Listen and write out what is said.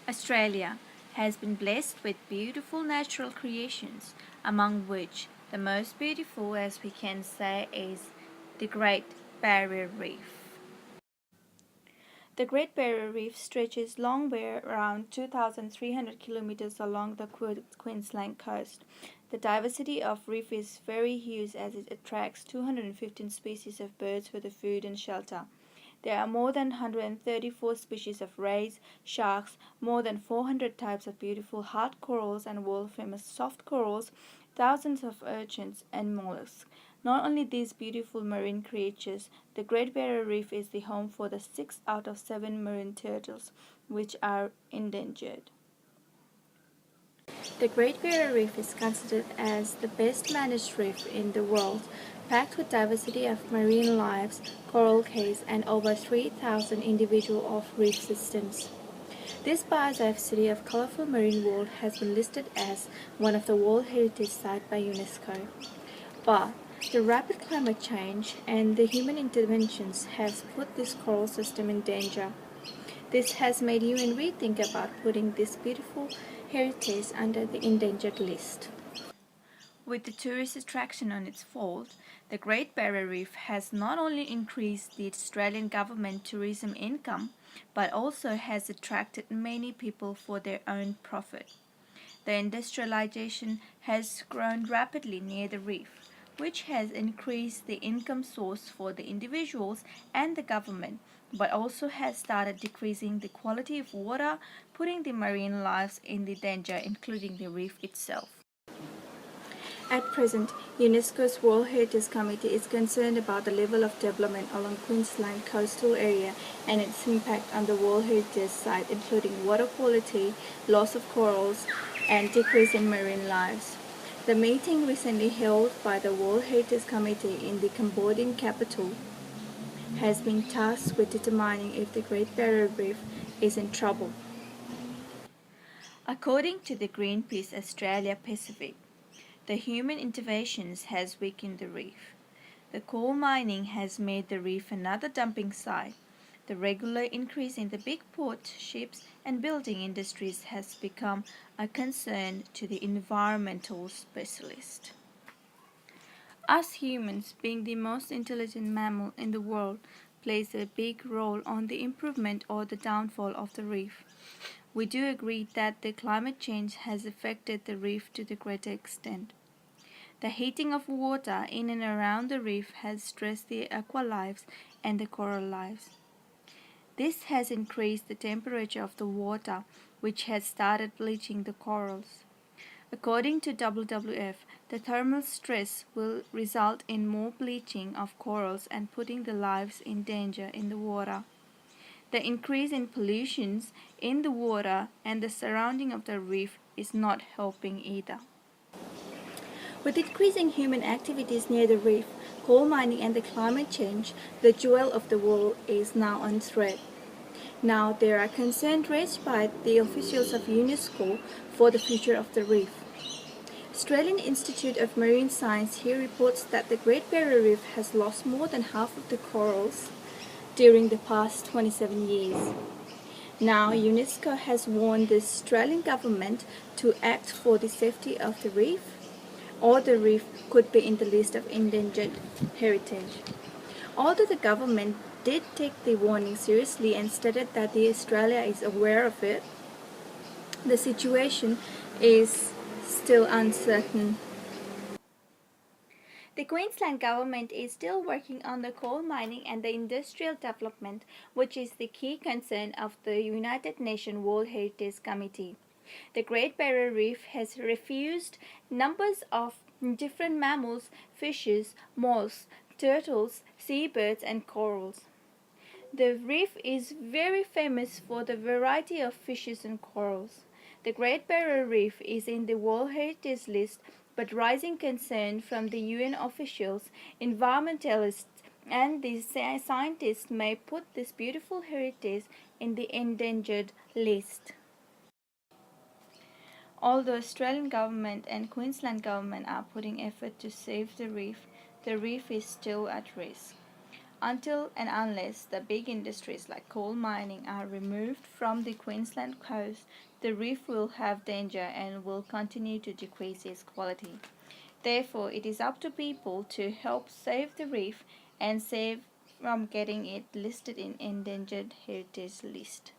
Australia has been blessed with beautiful natural creations, among which the most beautiful, as we can say, is the Great Barrier Reef. The Great Barrier Reef stretches long way around 2,300 kilometers along the Queensland coast. The diversity of reef is very huge as it attracts 215 species of birds for the food and shelter. There are more than 134 species of rays, sharks, more than 400 types of beautiful hard corals and world-famous soft corals, thousands of urchins and mollusks. Not only these beautiful marine creatures, the Great Barrier Reef is the home for the 6 out of 7 marine turtles, which are endangered. The Great Barrier Reef is considered as the best managed reef in the world, packed with diversity of marine lives, coral cays, and over 3,000 individual off-reef systems. This biodiversity of colorful marine world has been listed as one of the World Heritage Sites by UNESCO. But the rapid climate change and the human interventions has put this coral system in danger. This has made UN rethink about putting this beautiful heritage under the endangered list. With the tourist attraction on its fold, the Great Barrier Reef has not only increased the Australian government tourism income, but also has attracted many people for their own profit. The industrialization has grown rapidly near the reef, which has increased the income source for the individuals and the government, but also has started decreasing the quality of water, putting the marine lives in the danger, including the reef itself. At present, UNESCO's World Heritage Committee is concerned about the level of development along Queensland coastal area and its impact on the World Heritage Site, including water quality, loss of corals, and decrease in marine lives. The meeting recently held by the World Heritage Committee in the Cambodian capital has been tasked with determining if the Great Barrier Reef is in trouble. According to the Greenpeace Australia Pacific, the human interventions has weakened the reef. The coal mining has made the reef another dumping site. The regular increase in the big port, ships, and building industries has become a concern to the environmental specialist. Us humans, being the most intelligent mammal in the world, plays a big role on the improvement or the downfall of the reef. We do agree that the climate change has affected the reef to the greater extent. The heating of water in and around the reef has stressed the aqua lives and the coral lives. This has increased the temperature of the water, which has started bleaching the corals. According to WWF, the thermal stress will result in more bleaching of corals and putting the lives in danger in the water. The increase in pollutions in the water and the surrounding of the reef is not helping either. With increasing human activities near the reef, coal mining and the climate change, the jewel of the world is now on threat. Now there are concerns raised by the officials of UNESCO for the future of the reef. Australian Institute of Marine Science here reports that the Great Barrier Reef has lost more than half of the corals during the past 27 years. Now UNESCO has warned the Australian government to act for the safety of the reef, or the reef could be in the list of endangered heritage. Although the government did take the warning seriously and stated that Australia is aware of it, the situation is still uncertain. The Queensland government is still working on the coal mining and the industrial development, which is the key concern of the United Nations World Heritage Committee. The Great Barrier Reef has refused numbers of different mammals, fishes, mollusks, turtles, seabirds, and corals. The reef is very famous for the variety of fishes and corals. The Great Barrier Reef is in the World Heritage List, but rising concern from the UN officials, environmentalists, and the scientists may put this beautiful heritage in the endangered list. Although Australian government and Queensland government are putting effort to save the reef is still at risk. Until and unless the big industries like coal mining are removed from the Queensland coast, the reef will have danger and will continue to decrease its quality. Therefore, it is up to people to help save the reef and save from getting it listed in endangered heritage list.